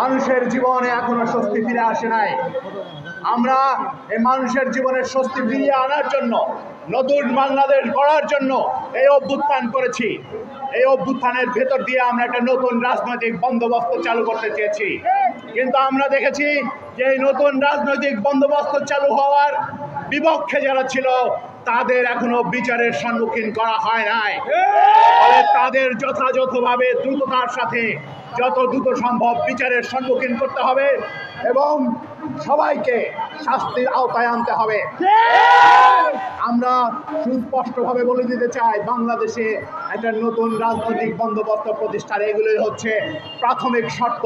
মানুষের জীবনে এখনো স্বস্তি ফিরে আসে নাই। আমরা এই মানুষের জীবনে স্বস্তি ফিরিয়ে আনার জন্য, নতুন বাংলাদেশ গড়ার জন্য এই অভ্যুত্থান করেছি। এই অভ্যুত্থানের ভেতর দিয়ে আমরা একটা নতুন রাজনৈতিক বন্দোবস্ত চালু করতে চেয়েছি, কিন্তু আমরা দেখেছি যে এই নতুন রাজনৈতিক বন্দোবস্ত চালু হওয়ার বিপক্ষে যারা ছিল তাদের এখনো বিচারের সম্মুখীন করা হয় নাই। ফলে তাদের যথাযথভাবে দ্রুততার সাথে যত দ্রুত সম্ভব বিচারের সম্মুখীন করতে হবে এবং সবাইকে শাস্তির আওতায় আনতে হবে। আমরা সুস্পষ্টভাবে বলে দিতে চাই, বাংলাদেশে একটা নতুন রাজনৈতিক বন্দোবস্ত প্রতিষ্ঠার এগুলোই হচ্ছে প্রাথমিক শর্ত।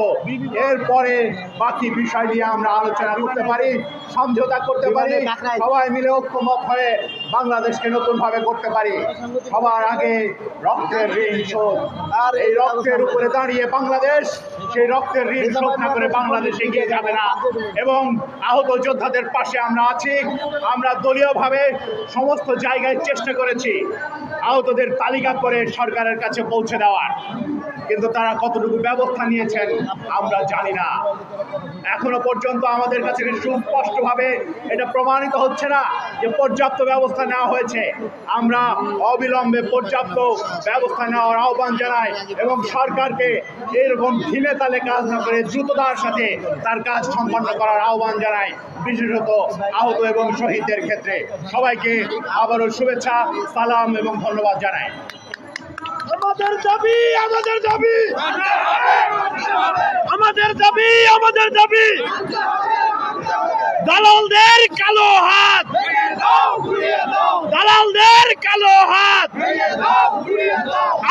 এরপরে বাকি বিষয় নিয়ে আমরা আলোচনা করতে পারি, সমঝোতা করতে পারি, সবাই মিলে ঐক্যমত হয়ে বাংলাদেশকে নতুনভাবে করতে পারি। সবার আগে রক্তের ঋণ শোধ, আর এই রক্তের উপরে দাঁড়িয়ে বাংলাদেশ সেই রক্তের ঋণ শোধ না করে বাংলাদেশ এগিয়ে যাবে না। এবং আহত যোদ্ধাদের পাশে আমরা আছি। আমরা দলীয়ভাবে সমস্ত জায়গায় চেষ্টা করেছি আহতদের তালিকা করে সরকারের কাছে পৌঁছে দেওয়ার, কিন্তু তারা কতটুকু ব্যবস্থা নিয়েছেন আমরা জানি না। এখনো পর্যন্ত আমাদের কাছে সুস্পষ্টভাবে এটা প্রমাণিত হচ্ছে না যে পর্যাপ্ত ব্যবস্থা নেওয়া হয়েছে। আমরা অবিলম্বে পর্যাপ্ত ব্যবস্থা নেওয়ার আহ্বান জানাই এবং সরকারকে এরকম ঢিলে তালে কাজ না করে দ্রুততার সাথে তার কাজ সম্পন্ন করার আহ্বান জানাই, বিশেষত আহত এবং শহীদদের ক্ষেত্রে। সবাইকে আবারও শুভেচ্ছা, সালাম এবং ধন্যবাদ জানাই। আমাদের দাবি, আমাদের দাবি, আমাদের দাবি, আমাদের দাবি, দালালদের কালো হাত, দালালদের কালো হাত,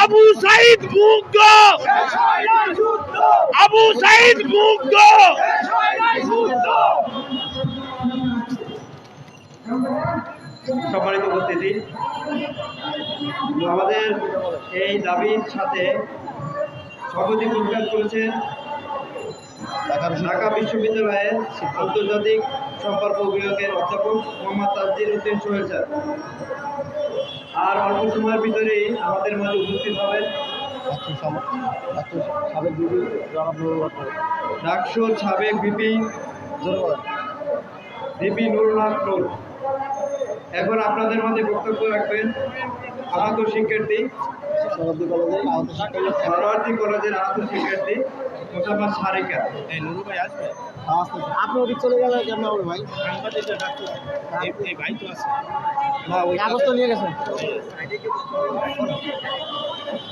আবু সাইদ মুগ্ধ, আবু সাইদ মুগ্ধ। সম্মানিত উপস্থিতি, আমাদের এই দাবির সাথে সংহতি প্রকাশ করেছেন ঢাকা বিশ্ববিদ্যালয়ের আন্তর্জাতিক সম্পর্ক বিভাগের অধ্যাপক মোহাম্মদ তাজদির উদ্দিন সোহেল স্যার। আর অল্প সময়ের ভিতরেই আমাদের মাঝে উপস্থিত হবেন ডাকসুর সাবেক ভিপি নুরুল হক নূর। এখন আপনাদের মধ্যে বক্তব্য রাখবেন আহত শিক্ষার্থী, সরোয়ার্দী কলেজের আহত শিক্ষার্থী মোসাম্মদ সারিকা। আপনি ওদিক চলে গেলে কেমন হবে ভাই? ভাই তো আছে না, ওই কাগজ তো নিয়ে গেছেন।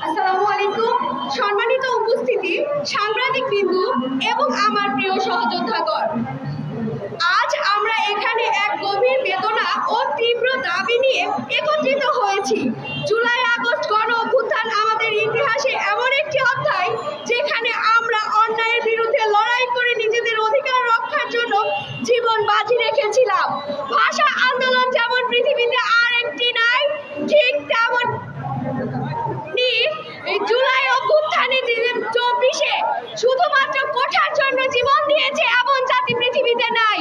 আসসালামু আলাইকুম। সম্মানিত উপস্থিতি, সাংবাদিক বিন্দু এবং আমার প্রিয় সহযোদ্ধাগণ, আজ আমরা এখানে এক গভীর বেদনা ও তীব্র দাবি নিয়ে একত্রিত হয়েছি। জুলাই আগস্ট গণ অভ্যুত্থান আমাদের ইতিহাসে এমন একটি অধ্যায় যেখানে আমরা অন্যায়ের বিরুদ্ধে লড়াই করে নিজেদের অধিকার রক্ষার জন্য জীবন বাজি রেখেছিলাম। ভাষা আন্দোলন যেমন পৃথিবীতে আর একটি নাই, ঠিক তেমন জুলাই অভ্যুত্থানে 2024-এ শুধুমাত্র কোঠার জন্য জীবন দিয়েছে এমন জাতি পৃথিবীতে নাই।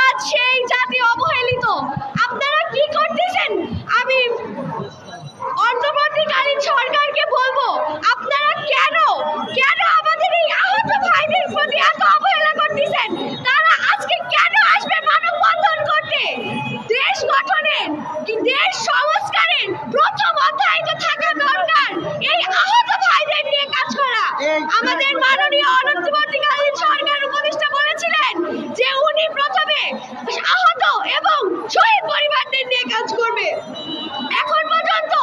আজ সেই জাতি অবহেলিত। আপনারা কি করতেছেন? আমি অন্তর্বর্তীকালীন সরকারকে বলবো, আপনারা কেন আমাদের এই আহত ভাইদের প্রতি এত অবহেলা করতেছেন? তারা আজকে কেন আসবে মানববন্ধন করতে? দেশ গঠনের, দেশ সংস্কারের প্রথম অধ্যায় তো থাকা দরকার এই আহত ভাইদের নিয়ে কাজ করা। আমাদের মাননীয় অন্তর্বর্তীকালীন সরকার উপদেষ্টা বলেছিলেন যে উনি প্রথমে আহত এবং শহীদ পরিবারদের নিয়ে কাজ করবে। এখন পর্যন্ত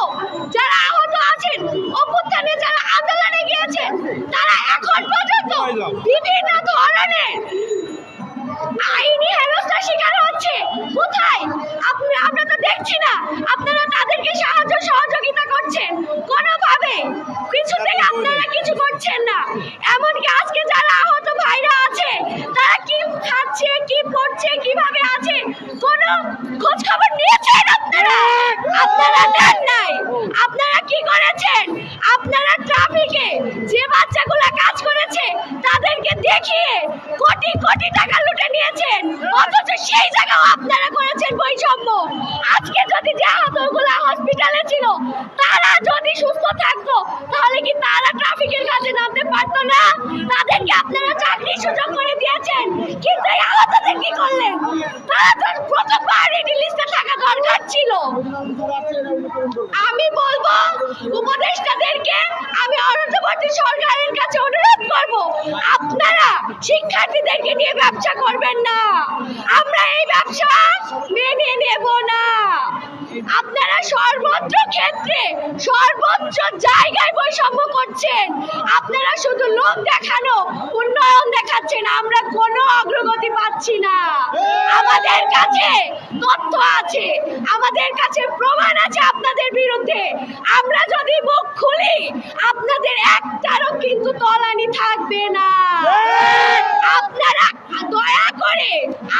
যারা আহত আছেন, অভ্যুত্থানে যারা আন্দোলনে গিয়েছেন, তারা এখন পর্যন্ত বিভিন্ন ধরনের আইনি হেনস্থার শিকার হচ্ছে। কোথায়? আমরা তো দেখছি না আপনারা তাদেরকে সাহায্য সহযোগিতা করছেন কোনোভাবে। কিছু থেকে আপনারা কিছু করছেন না। এমনকি আজকে যারা আহত ভাইরা আছে তারা কি খাচ্ছে, কি পড়ছে, কিভাবে আছে, কোনো খোঁজ খবর নিয়েছেন আপনারা? আপনারা দেন নাই। আপনারা কি করেছেন? আপনারা ট্রাফিকে যে বাচ্চাগুলা কাজ করেছে তাদেরকে দেখিয়ে কোটি কোটি কোটি টাকা লুটে নিয়েছেন, অথচ সেই জায়গাও আপনারা করেছেন বৈষম্য। আজকে যদি যে আহতগুলো হসপিটালে ছিল তারা যদি সুস্থ থাকতো তাহলে কি তারা ট্রাফিকের কাছে নামতে পারতো না? তাদেরকে আপনারা চাকরির সুযোগ করে দিয়েছেন, কিন্তু এই আহতদের কি করলেন? তারা তো প্রথম প্রায়োরিটি লিস্টে থাকা দরকার ছিল। আমি বলবো উপদেষ্টাদেরকে, আমি অন্তর্বর্তী সরকারের কাছে অনুরোধ করব, আপনারা শিক্ষার্থীদেরকে নিয়ে ব্যবসা করবেন না। আমরা এই ব্যবসা মেনে নেব না। আপনারা সর্বত্র ক্ষেত্রে সর্বোচ্চ জায়গায় বৈষম্য করছেন। আপনারা শুধু লোক দেখানো, উন্নয়ন দেখাচ্ছেন, আমরা কোনো অগ্রগতি পাচ্ছি না। আমাদের কাছে তথ্য আছে, আমাদের কাছে প্রমাণ আছে আপনাদের বিরুদ্ধে। আমরা যদি মুখ খুলি আপনাদের একটারও কিন্তু তলানি থাকবে না। আপনারা দয়া করে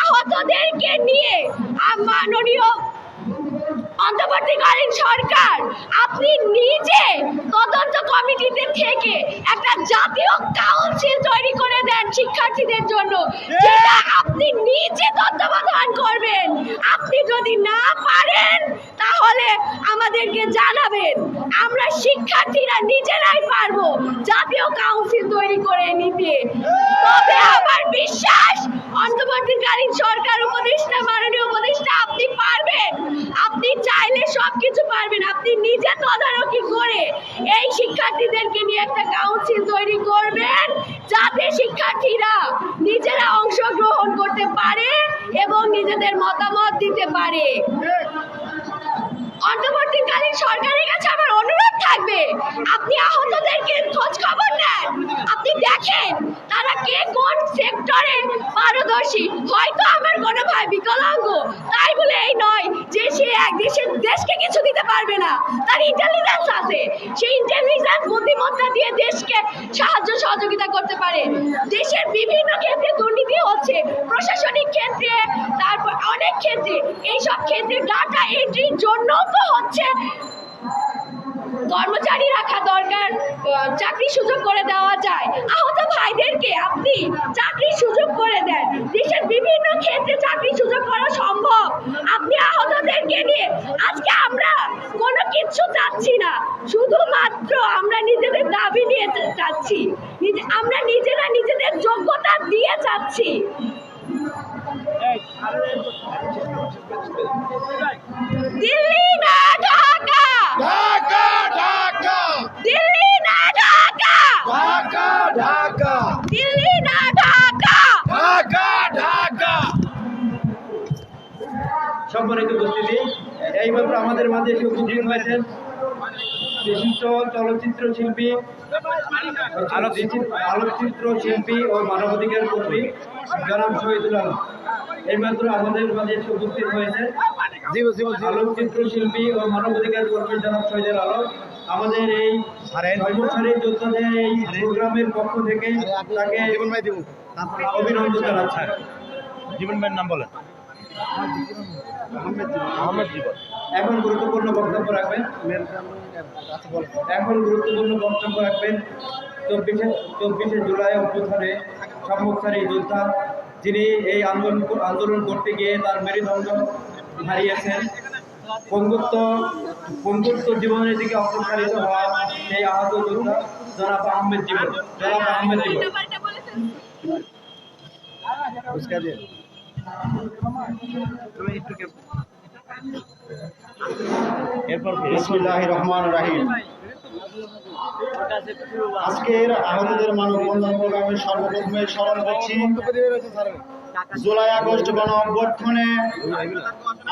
আহতদেরকে নিয়ে মাননীয় অন্তর্বর্তীকালীন সরকার আপনি নিজে তদন্ত কমিটিতে থেকে একটা জাতীয় কাউন্সিল তৈরি করে দেন শিক্ষার্থীদের জন্য, যেটা আপনি নিজে তত্ত্বাবধান করবেন। আপনি যদি না পারেন তাহলে আমাদেরকে জানাবেন, আমরা শিক্ষার্থীরা নিজেরাই পারবো জাতীয় কাউন্সিল তৈরি করে নিতে। তবে আমার বিশ্বাস অন্তর্বর্তীকালীন সরকার উপদেষ্টা, মাননীয় উপদেষ্টা, আপনি পারবেন। আপনি চাইলে সবকিছু পারবেন। আপনি নিজে তদারকি করে এই শিক্ষার্থীদেরকে নিয়ে একটা কাউন্সিল তৈরি করবেন, যাতে শিক্ষার্থীরা নিজেরা অংশগ্রহণ করতে পারে এবং নিজেদের মতামত দিতে পারে। অন্তর্বর্তীকালীন সরকারের কাছে আমার অনুরোধ থাকবে, আপনি আহতদেরকে খোঁজ খবর নেন, আপনি দেখেন তারা কে কোন সেক্টরে পারদর্শী। হয়তো আমার কোনো ভাই বিকলাঙ্গ, তাই বলে এই নয় যে সে এক দেশকে কিছু দিতে পারবে না। তার ইন্টেলিজেন্স আছে, সেই ইন্টেলিজেন্স বুদ্ধিমত্তা দিয়ে দেশকে সাহায্য সহযোগিতা করতে পারে। দেশের বিভিন্ন ক্ষেত্রে দুর্নীতি হচ্ছে, প্রশাসনিক ক্ষেত্রে, তারপর অনেক ক্ষেত্রে। এইসব ক্ষেত্রে ডাটা এন্ট্রির জন্য তো হচ্ছে কর্মচারী রাখা দরকার, চাকরির সুযোগ করে দেওয়া যায়। আহত ভাইদেরকে আপনি চাকরির সুযোগ করে দেন, দেশের বিভিন্ন ক্ষেত্রে চাকরির সুযোগ করা সম্ভব। আপনি আহতদেরকে নিয়ে, আজকে আমরা কোনো কিছু চাচ্ছি না, শুধুমাত্র আমরা নিজেদের দাবি নিয়ে চাচ্ছি, আমরা নিজেরা নিজেদের যোগ্যতা দিয়ে চাচ্ছি। দিল্লি না ঢাকা, ঢাকা ঢাকা দিল্লি না ঢাকা, ঢাকা ঢাকা দিল্লি না ঢাকা, ঢাকা ঢাকা। সম্মানিত উপস্থিতি, এইমাত্র আমাদের মাঝে এসে উপস্থিত হয়েছেন বিশিষ্ট চলচ্চিত্র শিল্পী, আলোকচিত্র শিল্পী ও মানবাধিকার কর্মী জনাব শহীদুল আলম। এইমাত্র আমাদের মাঝে এসে উপস্থিত হয়েছে আলোকচিত্র শিল্পী ও মানবাধিকার কর্মী জনাব শহীদুল আলম। আমাদের এই কর্মচারী যোদ্ধাদের এই প্রোগ্রামের পক্ষ থেকে তাকে অভিনন্দন জানাচ্ছি। জীবন ভাইয়ের নাম বলেন। এখন গুরুত্বপূর্ণ বক্তব্য রাখবেন, চব্বিশে জুলাই অভ্যুত্থানে সম্মুখসারী যোদ্ধা, যিনি এই আন্দোলন করতে গিয়ে তার মেরুদণ্ড হারিয়েছেন, পঙ্গুত্ব জীবনের দিকে অগ্রসরিত হওয়া সেই আহত যোদ্ধা জনাব আহমেদ জীবন। বিসমিল্লাহির রহমানির রহিম। আজকের আহতদের মানববন্ধন প্রোগ্রামের সর্বপ্রথমে স্মরণ করছি জুলাই আগস্ট গণ অভ্যুত্থানে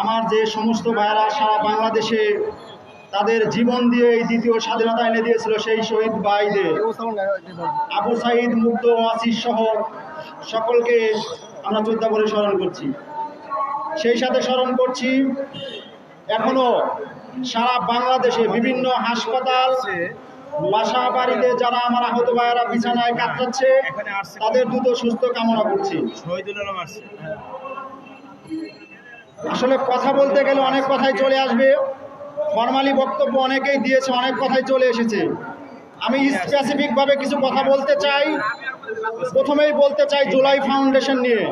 আমার যে সমস্ত ভাইয়েরা সারা বাংলাদেশে তাদের জীবন দিয়ে এই দ্বিতীয় স্বাধীনতা এনে দিয়েছিল, সেই শহীদ ভাইদের, আবু সাঈদ, মুগ্ধ, আসিস সহ সকলকে আমরা শ্রদ্ধা করে স্মরণ করছি। সেই সাথে স্মরণ করছি এখনো সারা বাংলাদেশে বিভিন্ন হাসপাতাল, বাসা বাড়িতে যারা আমার আহত ভাইয়েরা বিছানায় কাটাচ্ছে, তাদের দ্রুত সুস্থ কামনা করছি। আসলে কথা বলতে গেলে অনেক কথাই চলে আসবে, ফরমালি বক্তব্য অনেকেই দিয়েছে, অনেক কথাই চলে এসেছে। আমি স্পেসিফিকভাবে কিছু কথা বলতে চাই। প্রথমেই বলতে চাই জুলাই ফাউন্ডেশন নিয়ে।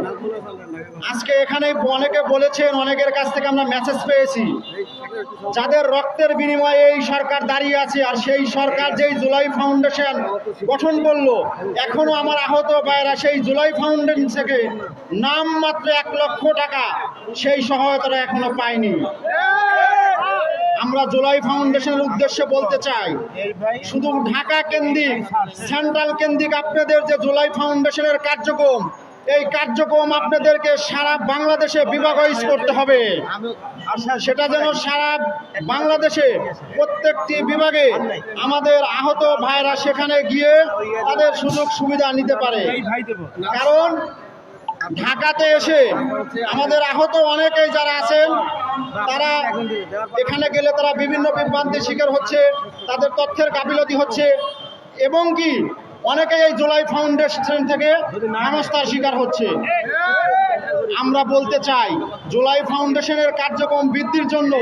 আজকে এখানে অনেকে বলেছেন, অনেকের কাছ থেকে আমরা মেসেজ পেয়েছি, যাদের রক্তের বিনিময়ে এই সরকার দাঁড়িয়ে আছে, আর সেই সরকার যেই জুলাই ফাউন্ডেশন গঠন করলো, এখনো আমার আহত ভাইয়েরা সেই জুলাই ফাউন্ডেশন থেকে নামমাত্র 1 লক্ষ টাকা সেই সহায়তাটা এখনো পায়নি। আমরা জুলাই ফাউন্ডেশনের উদ্দেশ্যে বলতে চাই, শুধু ঢাকা কেন্দ্রিক, সেন্ট্রাল কেন্দ্রিক আপনাদের যে জুলাই ফাউন্ডেশনের কার্যক্রম, এই কার্যক্রম আপনাদেরকে সারা বাংলাদেশে বিভাগইজ করতে হবে। সেটা যেন সারা বাংলাদেশে প্রত্যেকটি বিভাগে আমাদের আহত ভাইরা সেখানে গিয়ে তাদের সুযোগ সুবিধা নিতে পারে। কারণ ঢাকাতে এসে আমাদের আহত অনেকেই যারা আছেন, তারা এখানে গেলে তারা বিভিন্ন বিভ্রান্তির শিকার হচ্ছে, তাদের তথ্যের গাফিলতি হচ্ছে, এবং কি অনেকেই এই জুলাই ফাউন্ডেশন থেকে হেনস্থার শিকার হচ্ছে। আমরা বলতে চাই, জুলাই ফাউন্ডেশনের কার্যক্রম বৃদ্ধির জন্য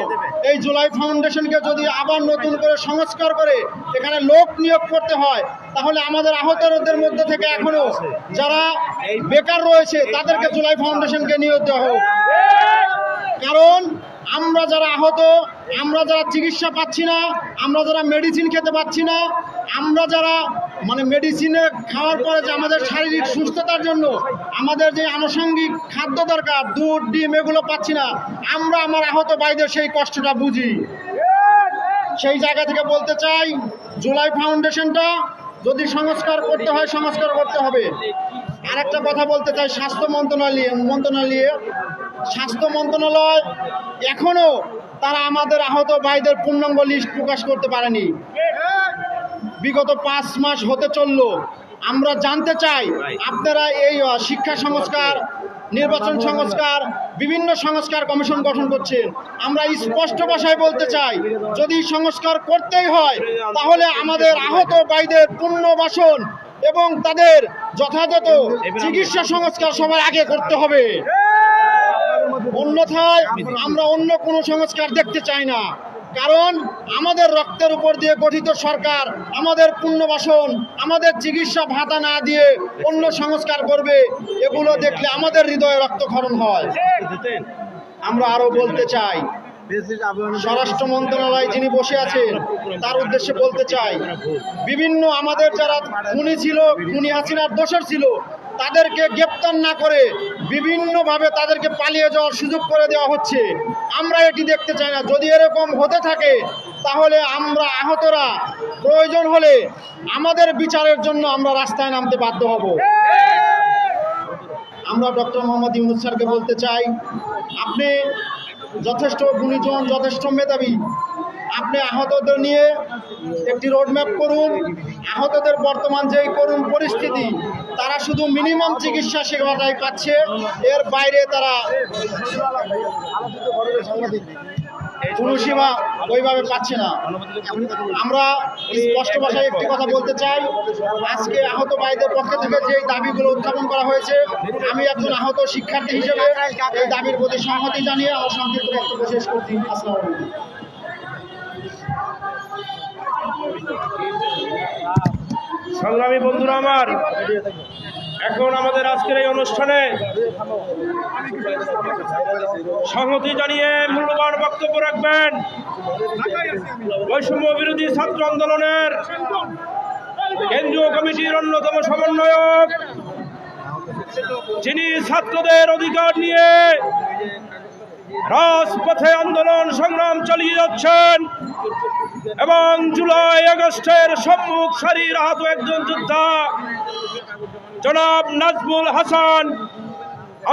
এই জুলাই ফাউন্ডেশনকে যদি আবার নতুন করে সংস্কার করে এখানে লোক নিয়োগ করতে হয়, তাহলে আমাদের আহতদের মধ্যে থেকে এখনো যারা বেকার রয়েছে তাদেরকে জুলাই ফাউন্ডেশনকে নিয়োগ দেওয়া হোক। কারণ আমরা যারা আহত, আমরা যারা চিকিৎসা পাচ্ছি না, আমরা যারা মেডিসিন খেতে পাচ্ছি না, আমরা যারা মেডিসিনে খাওয়ার পরে যে আমাদের শারীরিক সুস্থতার জন্য আমাদের যে আনুষঙ্গিক খাদ্য দরকার, দুধ, ডিম, এগুলো পাচ্ছি না, আমরা আমার আহত ভাইদের সেই কষ্টটা বুঝি। সেই জায়গা থেকে বলতে চাই, জুলাই ফাউন্ডেশনটা যদি সংস্কার করতে হয়, সংস্কার করতে হবে। আর একটা কথা বলতে চাই, স্বাস্থ্য মন্ত্রণালয় এখনো তারা আমাদের আহত ভাইদের পূর্ণাঙ্গ লিস্ট প্রকাশ করতে পারেনি। বিগত 5 মাস হতে চললো। আমরা জানতে চাই, আপনারা এই শিক্ষা সংস্কার, নির্বাচন সংস্কার, বিভিন্ন সংস্কার কমিশন গঠন করছেন। আমরা স্পষ্ট ভাষায় বলতে চাই, যদি সংস্কার করতেই হয় তাহলে আমাদের আহত ভাইদের পুনর্বাসন এবং তাদের যথাযথ চিকিৎসা সংস্কার সবার আগে করতে হবে। অন্যথায় আমরা অন্য কোনো সংস্কার দেখতে চাই না। কারণ আমাদের রক্তের উপর দিয়ে গঠিত সরকার আমাদের পুনর্বাসন, আমাদের চিকিৎসা ভাতা না দিয়ে অন্য সংস্কার করবে, এগুলো দেখলে আমাদের হৃদয়ে রক্তক্ষরণ হয়। আমরা আরো বলতে চাই, স্বরাষ্ট্র মন্ত্রণালয় যিনি বসে আছেন তার উদ্দেশ্যে বলতে চাই, বিভিন্ন আমাদের যারা খুনি হাসিনার দোষর ছিল, তাদেরকে গ্রেপ্তার না করে বিভিন্নভাবে তাদেরকে পালিয়ে যাওয়ার সুযোগ করে দেওয়া হচ্ছে। আমরা এটি দেখতে চাই না। যদি এরকম হতে থাকে তাহলে আমরা আহতরা প্রয়োজন হলে আমাদের বিচারের জন্য আমরা রাস্তায় নামতে বাধ্য হব। আমরা ডক্টর মোহাম্মদ ইউনূস স্যারকে বলতে চাই, আপনি যথেষ্ট গুণীজন, যথেষ্ট মেধাবী, আপনি আহতদের নিয়ে একটি রোডম্যাপ করুন। আহতদের বর্তমান যেই করুণ পরিস্থিতি, তারা শুধু মিনিমাম চিকিৎসা সেবাটাই পাচ্ছে, এর বাইরে তারা কোনো সেবা ওইভাবে পাচ্ছে না। আমরা স্পষ্ট ভাষায় একটি কথা বলতে চাই, আজকে আহত ভাইদের পক্ষ থেকে যে দাবিগুলো উত্থাপন করা হয়েছে, আমি একজন আহত শিক্ষার্থী হিসেবে এই দাবির প্রতি সংহতি জানিয়ে আমার সংক্ষিপ্ত বক্তব্য শেষ করছি। আসসালামু আলাইকুম। সংগ্রামী বন্ধুরা আমার, এখন আমাদের আজকের এই অনুষ্ঠানে সংহতি জানিয়ে মূল্যবান বক্তব্য রাখবেন বৈষম্য বিরোধী ছাত্র আন্দোলনের কেন্দ্রীয় কমিটির অন্যতম সমন্বয়ক, যিনি ছাত্রদের অধিকার নিয়ে রাজপথে আন্দোলন সংগ্রাম চালিয়ে যাচ্ছেন এবং জুলাই আগস্টের সম্মুখ সারির আহত একজন যোদ্ধা জনাব নাজমুল হাসান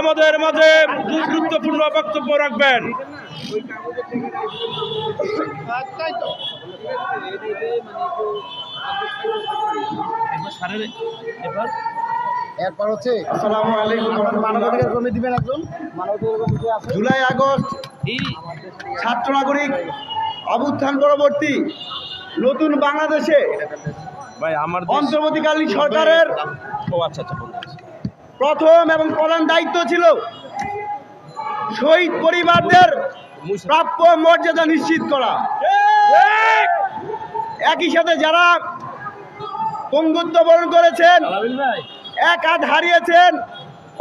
আমাদের মাঝে গুরুত্বপূর্ণ বক্তব্য রাখবেন। আসসালামু আলাইকুম। জুলাই আগস্ট ছাত্র নাগরিক অভ্যুত্থান পরবর্তী নতুন বাংলাদেশে অন্তর্বর্তীকালীন সরকারের প্রথম এবং প্রধান দায়িত্ব ছিল শহীদ পরিবারদের প্রাপ্য মর্যাদা নিশ্চিত করা। একই সাথে যারা পঙ্গুত্ব বরণ করেছেন, এক হাত হারিয়েছেন,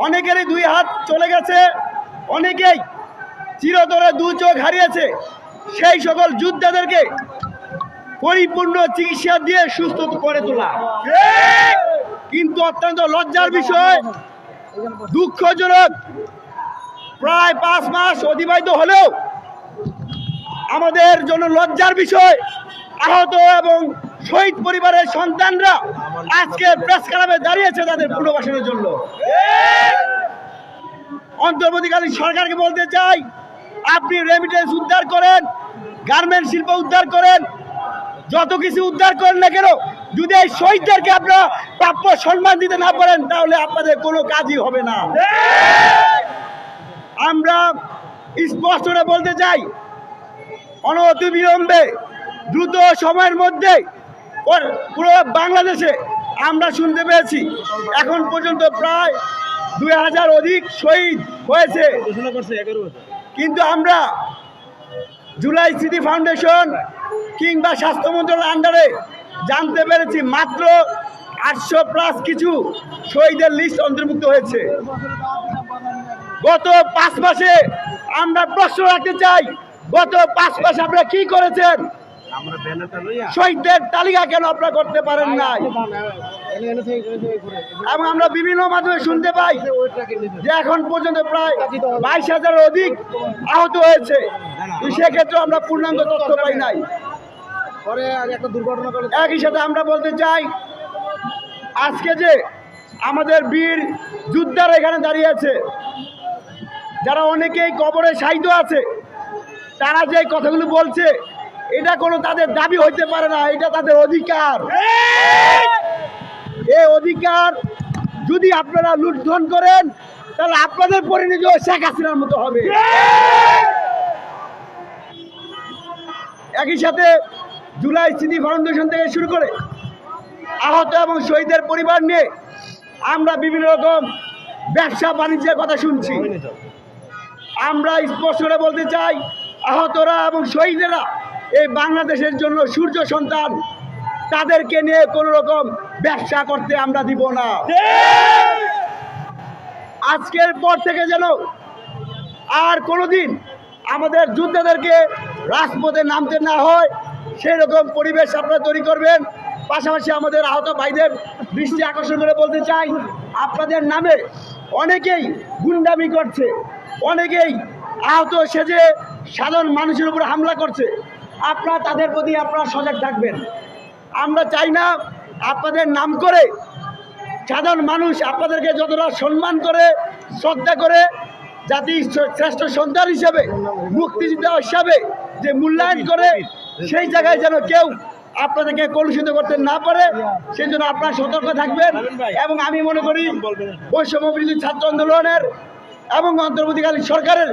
অনেকেরই 2 হাত চলে গেছে, অনেকেই চিরতরে 2 চোখ হারিয়েছে। সেই সকল যোদ্ধাদেরকে পরিপূর্ণ চিকিৎসা দিয়ে সুস্থ করে তোলা। কিন্তু অত্যন্ত লজ্জার বিষয়, দুঃখজনক, প্রায় 5 মাস অতিবাহিত হলেও আমাদের জন্য লজ্জার বিষয়, আহত এবং শহীদ পরিবারের সন্তানরা আজকে প্রেস ক্লাবে দাঁড়িয়েছে তাদের পুনর্বাসনের জন্য। অন্তর্বর্তীকালীন সরকারকে বলতে চাই, আপনি রেমিটেন্স উদ্ধার করেন, গার্মেন্ট শিল্প উদ্ধার করেন, যত কিছু উদ্ধার করেন না কেন, যদি এই শহীদদেরকে আপনারা প্রাপ্য সম্মান দিতে না পারেন তাহলে আপনাদের কোনো কাজই হবে না। আমরা স্পষ্ট করে বলতে চাই, অনতিবিলম্বে দ্রুত সময়ের মধ্যে পুরো বাংলাদেশে আমরা শুনতে পেয়েছি এখন পর্যন্ত প্রায় 2000 অধিক শহীদ হয়েছে, কিন্তু আমরা জুলাই স্মৃতি ফাউন্ডেশন কিংবা স্বাস্থ্য মন্ত্রণালয়ের আন্ডারে জানতে পেরেছি মাত্র 800+ কিছু শহীদের লিস্ট অন্তর্ভুক্ত হয়েছে। গত 5 মাসে আমরা প্রশ্ন রাখতে চাই, গত 5 মাসে আপনারা কি করেছেন? শহীদদের তালিকা কেন আপনারা করতে পারেন নাই? এবং আমরা বিভিন্ন মাধ্যমে শুনতে পাই যে এখন পর্যন্ত প্রায় 22,000 অধিক আহত হয়েছে, সেক্ষেত্রে আমরা পূর্ণাঙ্গ তথ্য পাই নাই। একই সাথে আমরা বলতে চাই, আজকে যে আমাদের বীর যোদ্ধারা এখানে দাঁড়িয়ে আছে, যারা অনেকেই কবরে শায়িত আছে, তারা যে কথাগুলো বলছে এটা কোনো তাদের দাবি হইতে পারে না, এটা তাদের অধিকার। এই অধিকার যদি আপনারা লুণ্ঠন করেন তাহলে আপনাদের পরিণতি শেখ হাসিনার মতো হবে। একই সাথে জুলাই স্মৃতি ফাউন্ডেশন থেকে শুরু করে আহত এবং শহীদের পরিবার নিয়ে আমরা বিভিন্ন রকম ব্যবসা বাণিজ্যের কথা শুনছি। আমরা স্পষ্ট করে বলতে চাই, আহতরা এবং শহীদেরা এই বাংলাদেশের জন্য সূর্য সন্তান, তাদেরকে নিয়ে কোনো রকম ব্যবসা করতে আমরা দিব না। আজকের পর থেকে যেন আর কোনোদিন আমাদের যোদ্ধাদেরকে রাজপথে নামতে না হয় সেই রকম পরিবেশ আপনারা তৈরি করবেন। পাশাপাশি আমাদের আহত ভাইদের দৃষ্টি আকর্ষণ করে বলতে চাই, আপনাদের নামে অনেকেই গুন্ডামি করছে, অনেকেই আহত সেজে সাধারণ মানুষের উপর হামলা করছে। আপনারা তাদের প্রতি আপনারা সজাগ থাকবেন। আমরা চাই না আপনাদের নাম করে সাধারণ মানুষ আপনাদেরকে যতটা সম্মান করে, শ্রদ্ধা করে, জাতির শ্রেষ্ঠ সন্তান হিসেবে, মুক্তিযোদ্ধা হিসাবে যে মূল্যায়ন করে, সেই জায়গায় যেন কেউ আপনাদেরকে কলুষিত করতে না পারে, সেই জন্য আপনারা সতর্ক থাকবেন। এবং আমি মনে করি বৈষম্য বিরোধী ছাত্র আন্দোলনের এবং অন্তর্বর্তীকালীন সরকারের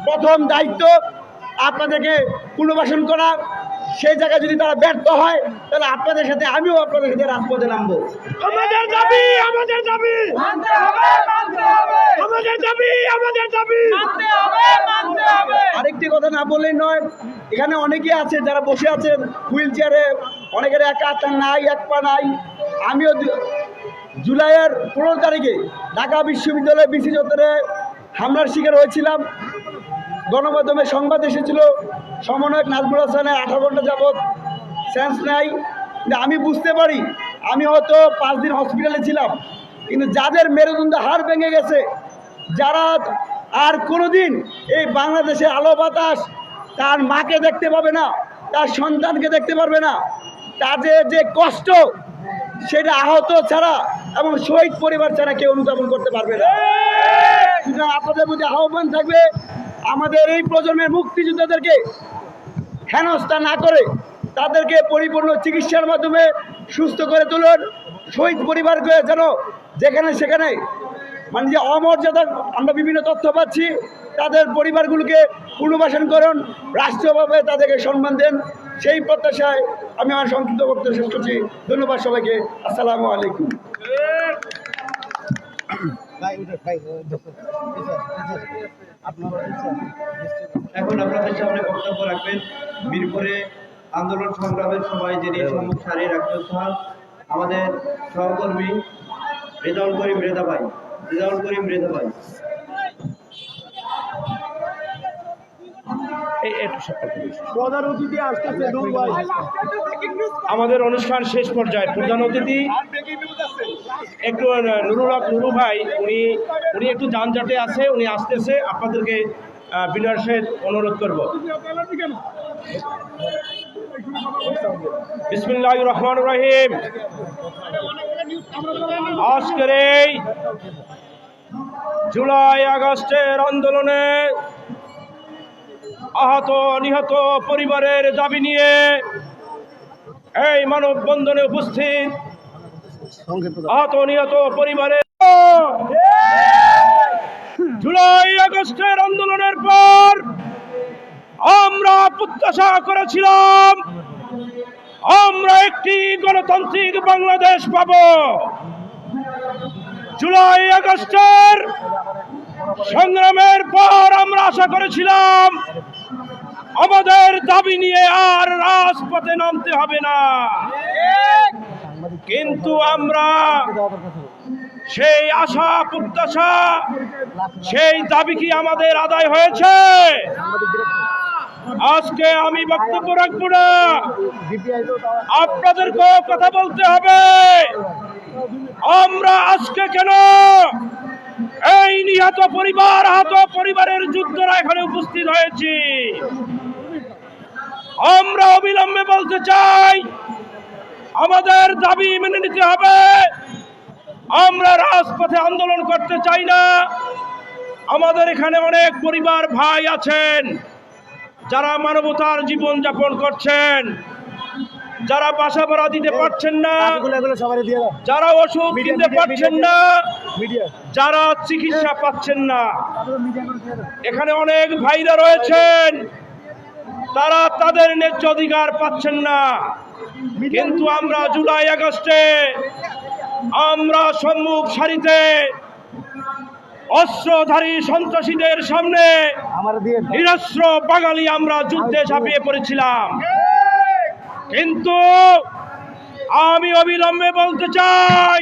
প্রথম দায়িত্ব আপনাদেরকে পুনর্বাসন করা। সেই জায়গায় যদি তারা ব্যর্থ হয় তাহলে আপনাদের সাথে আমিও আপনাদের সাথে রাজপথে নামবো। আমাদের দাবি, আমাদের দাবি মানতে হবে, মানতে হবে, আমাদের দাবি, আমাদের দাবি মানতে হবে, মানতে হবে। আরেকটি কথা না বললেই নয়, এখানে অনেকে আছে যারা বসে আছেন হুইল চেয়ারে, অনেকের এক হাত নাই, এক পা নাই। আমিও জুলাইয়ের 15 তারিখে ঢাকা বিশ্ববিদ্যালয় বিসি চত্বরে হামলার শিকার হয়েছিলাম। গণমাধ্যমে সংবাদ এসেছিল সমন্বয়ক নাজমুল হাসানের 18 ঘন্টা যাবৎ সেন্স নাই। আমি বুঝতে পারি, আমি হয়তো 5 দিন হসপিটালে ছিলাম, কিন্তু যাদের মেরুদণ্ড হাড় ভেঙে গেছে, যারা আর কোনোদিন এই বাংলাদেশের আলো বাতাস, তার মাকে দেখতে পাবে না, তার সন্তানকে দেখতে পারবে না, তাদের যে কষ্ট সেটা আহত ছাড়া এবং শহীদ পরিবার ছাড়া কেউ অনুধাবন করতে পারবে না। সুতরাং আপনাদের মধ্যে আহ্বান থাকবে, আমাদের এই প্রজন্মের মুক্তিযোদ্ধাদেরকে হেনস্থা না করে তাদেরকে পরিপূর্ণ চিকিৎসার মাধ্যমে সুস্থ করে তুলুন। শহীদ পরিবারকে যেন যেখানে সেখানে মানে যে অমর্যাদা আমরা বিভিন্ন তথ্য পাচ্ছি, তাদের পরিবারগুলোকে পুনর্বাসন করুন, রাষ্ট্রীয়ভাবে তাদেরকে সম্মান দেন। সেই প্রত্যাশায় আমি আমার সংক্ষিপ্ত বক্তব্য শেষ করছি। ধন্যবাদ সবাইকে। আসসালামু আলাইকুম। এখন আপনাদের সামনে বক্তব্য রাখবেন মিরপুরে আন্দোলন সংগ্রামের সময় যিনি সম্মুখ সারির একজন আমাদের সহকর্মী রেজাউল করিম রেজা ভাই, রেজাউল করিম রেজা ভাই। প্রধান অতিথি আসতেছে নূর ভাই। আমাদের অনুষ্ঠান শেষ পর্যায়ে প্রধান অতিথি একটু নুরুল হক নুরু ভাই, উনি একটু যানজটে আছে, উনি আসতেছে, আপনাদেরকে বিনয়ের সহিত অনুরোধ করব। বিসমিল্লাহির রহমানির রহিম। আজকের এই জুলাই আগস্টের আন্দোলনে আহত নিহত পরিবারের দাবি নিয়ে এই মানববন্ধনে উপস্থিত আহত নিহত পরিবারের জুলাই আগস্টের আন্দোলনের পর আমরা প্রত্যাশা করেছিলাম আমরা একটি গণতান্ত্রিক বাংলাদেশ পাব। জুলাই আগস্টের সংগ্রামের পর আমরা আশা করেছিলাম আমাদের দাবি নিয়ে আর রাজপথে নামতে হবে না, কিন্তু আমরা সেই আশা প্রত্যাশা সেই দাবি কি আমাদের আদায় হয়েছে? আজকে আমি বক্তব্য রাখবো না, আপনাদেরকেও কথা বলতে হবে। আমরা আজকে কেন এই নিহত পরিবার আহত পরিবারের যুদ্ধরা এখানে উপস্থিত হয়েছি? আমরা অবিলম্বে বলতে চাই আমাদের দাবি মেনে নিতে হবে। আমরা রাজপথে আন্দোলন করতে চাই না। আমাদের এখানে অনেক পরিবার ভাই আছেন যারা মানবতার জীবন যাপন করছেন, যারা বাসা ভাড়া দিতে পারছেন না, যারা ওষুধ কিনতে পারছেন না, যারা চিকিৎসা পাচ্ছেন না। এখানে অনেক ভাইরা রয়েছেন তারা তাদের ন্যায্য অধিকার পাচ্ছেন না, কিন্তু আমরা জুলাই আগস্টে আমরা সম্মুখ সারিতে অস্ত্রধারী সন্ত্রাসীদের সামনে নিরস্ত্র বাঙালি আমরা যুদ্ধে ঝাঁপিয়ে পড়েছিলাম। কিন্তু আমি অবিলম্বে বলতে চাই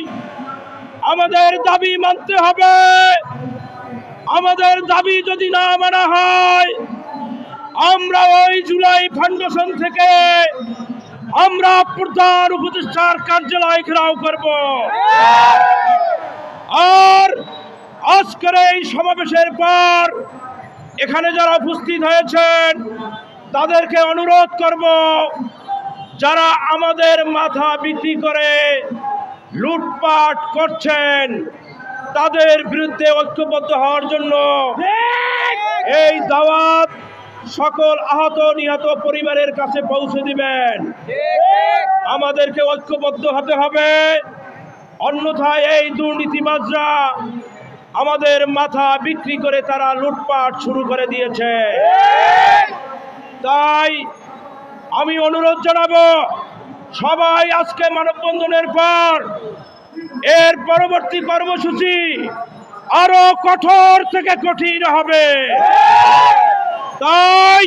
আমাদের দাবি মানতে হবে। আমাদের দাবি যদি না মানা হয় আমরা ওই জুলাই ফাউন্ডেশন থেকে আমরা প্রধান উপদেষ্টার কার্যালয় ঘেরাও করব। আর আজকের এই সমাবেশের পর এখানে যারা উপস্থিত হয়েছেন তাদেরকে অনুরোধ করব, যারা আমাদের মাথা বিক্রি করে লুটপাট করছেন তাদের বিরুদ্ধে ঐক্যবদ্ধ হওয়ার জন্য এই দাওয়াত সকল আহত নিহত পরিবারের কাছে পৌঁছে দিবেন। আমাদেরকে ঐক্যবদ্ধ হতে হবে, অন্যথায় এই দুর্নীতিবাজরা আমাদের মাথা বিক্রি করে তারা লুটপাট শুরু করে দিয়েছে। তাই আমি অনুরোধ জানাবো সবাই আজকে মানববন্ধনের পর এর পরবর্তী কর্মসূচি আরো কঠোর থেকে কঠিন হবে। তাই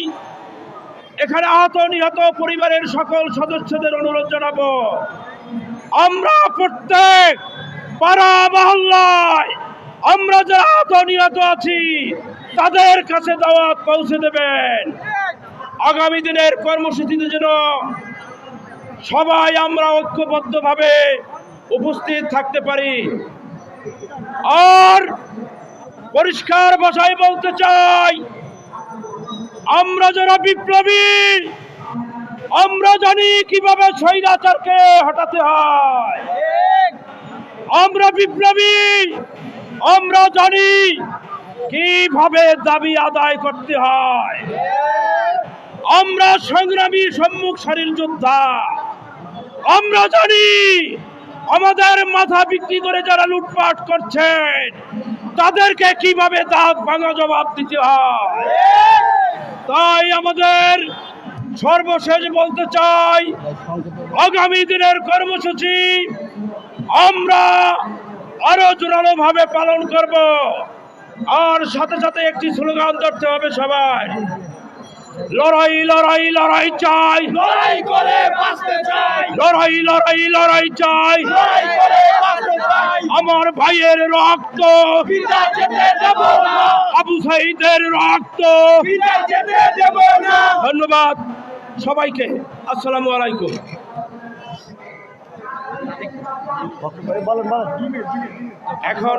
এখানে আহত নিহত পরিবারের সকল সদস্যদের অনুরোধ জানাবো আমরা প্রত্যেক পাড়া মহল্লায় আমরা যারা আহত নিহত আছি তাদের কাছে দাওয়াত পৌঁছে দেবেন। আগামী দিনের কর্মসূচিতে যেন সবাই আমরা ঐক্যবদ্ধভাবে উপস্থিত থাকতে পারি। আর পরিষ্কার ভাষায় বলতে চাই আমরা যারা বিপ্লবী আমরা জানি কিভাবে স্বৈরাচারকে হটাতে হয়। আমরা বিপ্লবী আমরা জানি কিভাবে দাবি আদায় করতে হয়। আমরা সংগ্রামী সম্মুখ সারির যোদ্ধা। আমরা জানি আমাদের মাথা বিক্রি করে যারা লুটপাট করছেন তাদেরকে কিভাবে দাঁত ভাঙা জবাব দিতে হয়। তাই আমাদের সর্বশেষ বলতে চাই আগামী দিনের কর্মসূচি আমরা আরো জোরালো ভাবে পালন করব। আর সাথে সাথে একটি স্লোগান ধরতে হবে সবাই, লড়াই লড়াই লড়াই চাই, লড়াই করে বাঁচতে চাই, লড়াই লড়াই লড়াই চাই, লড়াই করে বাঁচতে চাই। আমার ভাইয়ের রক্ত, বিদায় যেতে দেব না, আবু সাঈদের রক্ত। বিদায় যেতে দেব না। ধন্যবাদ সবাইকে। আসসালামু আলাইকুম। এখন